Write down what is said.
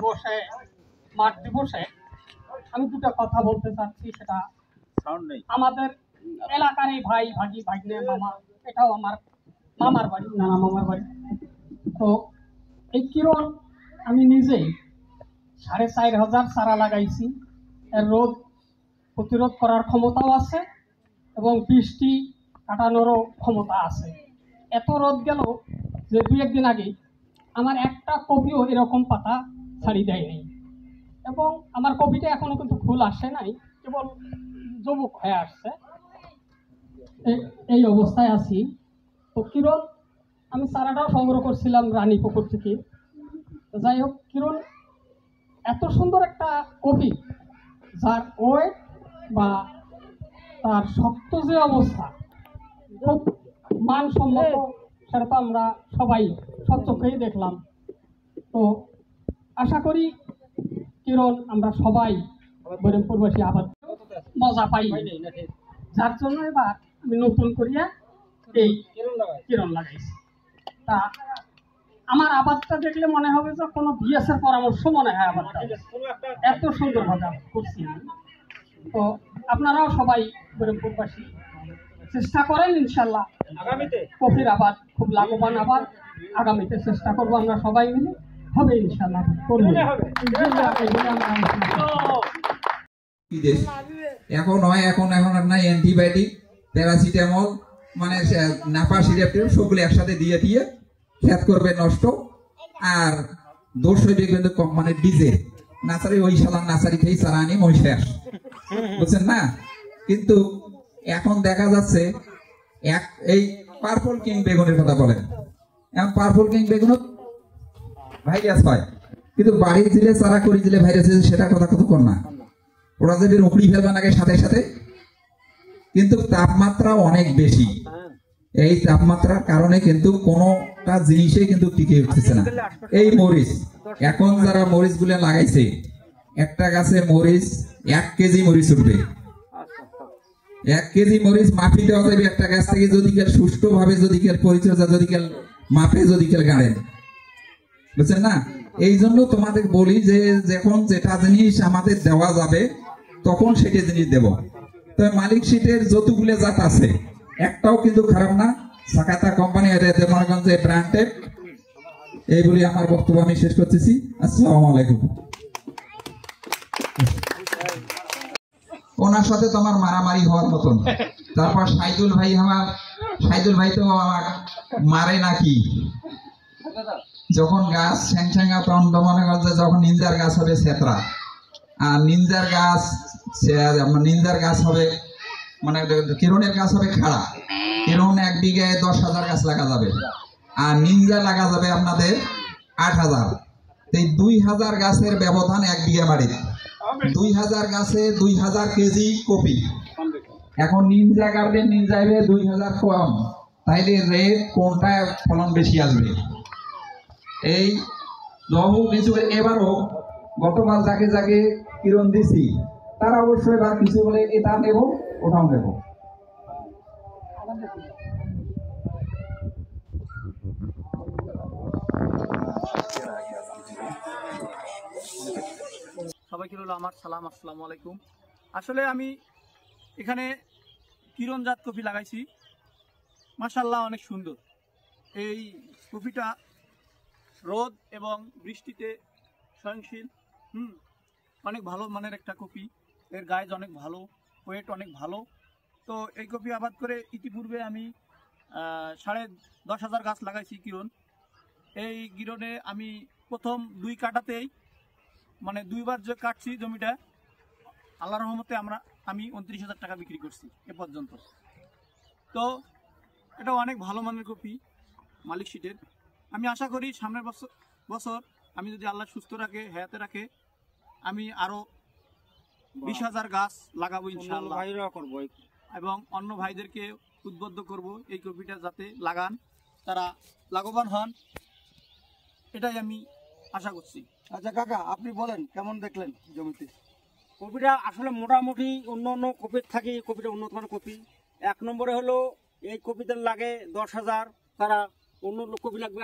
দিবসে মাঠ দিবসে আমি দুটো কথা বলতে চাচ্ছি। সেটা আমাদের এলাকার এই ভাই ভাগি ভাগ্নে মামা, এটাও আমার মামার বাড়ি, নানা মামার বাড়ি। তো এই কিরণ আমি নিজেই ৪,৫০০ চারা লাগাইছি। এর রোদ প্রতিরোধ করার ক্ষমতাও আছে এবং বৃষ্টি কাটানোরও ক্ষমতা আছে। এত রোদ গেল যে ২-১ দিন আগে আমার একটা কপিও এরকম পাতা ছাড়ি দেয়নি, এবং আমার কপিটা এখনো কিন্তু ফুল আসে নাই, কেবল যুবক হয়ে আসছে। এই অবস্থায় আছি। তো কিরণ আমি চারাটাও সংগ্রহ করছিলাম রানী পুকুর থেকে। যাই হোক, কিরণ এত সুন্দর একটা কপি, যার ওয়েট বা তার শক্ত যে অবস্থা খুব মানসম্মত, সেটা তো আমরা সবাই সচক্ষেই দেখলাম। তো আশা করি কিরণ আমরা সবাই বরিমপুরবাসী আবাদ মজা পাই, যার জন্য এবার আমি নতুন করিয়া এই কিরণ লাগাইছি। তা আমার আবাদটা দেখলে মনে হবে যে কোনো বিএসের পরামর্শ মনে হয় আবাদটা এত সুন্দরভাবে করছি। তো আপনারাও সবাই বরিমপুরবাসী চেষ্টা করেন, ইনশাল্লাহ কফির আবাদ খুব লাভবান আবাদ। আগামীতে চেষ্টা করবো আমরা সবাই মিলে, হবে ইনশাল্লাহ করবো। এখন হয় এখন নাই অ্যান্টিবায়োটিক, প্যারাসিটামল, মানে নাপা সিরাপ সবগুলো একসাথে দিয়ে দিয়ে খেত করবে নষ্ট। আর দোষ হইবে কিন্তু মানে ডিজে নাচারি, ওই সালান নাচারি খেয়ে চারা আনি মই শেষ, বুঝছেন না? কিন্তু এখন দেখা যাচ্ছে এই পার্পল কিং বেগুনের কথা বলেন, এখন পার্পল কিং বেগুন ভাইরাস হয়, কিন্তু বাড়ি দিলে চারা করে দিলে ভাইরাস, সেটা কথা কত কর না, ওরা যদি রুকড়ি ফেলবে নাকি সাথে সাথে। কিন্তু তাপমাত্রা অনেক বেশি, এই তাপমাত্রার কারণে কিন্তু কোনোটা জিনিসে কিন্তু টিকে উঠতেছে না। এই মরিচ, এখন যারা মরিচ গুলো লাগাইছে, একটা গাছে মরিচ 1 কেজি মরিচ উঠবে। 1 কেজি মরিচ মাপি দেওয়া যাবে একটা গাছ থেকে, যদি সুষ্ঠু ভাবে যদি পরিচর্যা যদি মাপে যদি গাড়েন, বুঝছেন না? এই জন্য তোমাদের বলি যে যখন যেটা জিনিস আমাদের দেওয়া যাবে তখন সেটা জিনিস দেব। তবে মালিক শীটের যতগুলো জাত আছে একটাও কিন্তু খারাপ না। সাকাতা কোম্পানি দেমারগঞ্জে ব্র্যান্ডেড। এই বলি আমার বক্তব্য আমি শেষ করতেছি। আসসালামু আলাইকুম। ওনার সাথে তো আমার মারামারি হওয়ার মতন। তারপর সাইদুল ভাই তো আমার মারে নাকি, যখন গাছ স্যাংস্যাঙ্গা তখন মনে করছে যখন নিন্দার গাছ হবে ছেত্রা, আর নিন্দার গাছ হবে মানে কিরণের গাছ হবে খাড়া। কিরণ 1 বিঘায় 10,000 গাছ লাগা যাবে, আর নিন্দা লাগা যাবে আপনাদের 8,000। এই 2,000 গাছের ব্যবধান 1 বিঘা বাড়িতে। 2,000 গাছে 2,000 কেজি কপি। এখন নিন্দা গার্ডেন নিন্দাইবে 2,000 কম, তাইলে রেট কোনটা ফলন বেশি আসবে? এই বহু কিছু। এবারও গতকাল যাকে যাকে কিরণ দিছি তারা অবশ্যই এবার কিছু বলে এটা নেব ওটাও নেব। সবাইকে হলো আমার সালাম, আসসালামু আলাইকুম। আসলে আমি এখানে কিরণজাত কফি লাগাইছি, মাশাআল্লাহ অনেক সুন্দর। এই কফিটা রোদ এবং বৃষ্টিতে সহনশীল, অনেক ভালো মানের একটা কপি। এর গায়েজ অনেক ভালো, ওয়েট অনেক ভালো। তো এই কপি আবাদ করে ইতিপূর্বে আমি 10,500 গাছ লাগাইছি কিরণ। এই কিরণে আমি প্রথম 2 কাটাতেই মানে 2বার যে কাটছি জমিটা, আল্লাহর রহমতে আমি 29,000 টাকা বিক্রি করছি এ পর্যন্ত। তো এটা অনেক ভালো মানের কপি মালিক শীটের। আমি আশা করি সামনের বছর আমি যদি আল্লাহ সুস্থ রাখে, হায়াতে রাখে, আমি আরো 20,000 গাছ লাগাবো ইনশাআল্লাহ। এবং অন্য ভাইদেরকে উদ্বুদ্ধ করব এই কপিটা যাতে লাগান, তারা লাভবান হন, এটাই আমি আশা করছি। আচ্ছা কাকা, আপনি বলেন কেমন দেখলেন জমিতে? কপিটা আসলে মোটামুটি অন্য কপির থাকি কপিটা উন্নত মানের কপি। 1 নম্বরে হলো এই কপিদের লাগে 10,000, তারা অন্য কপি লাগবে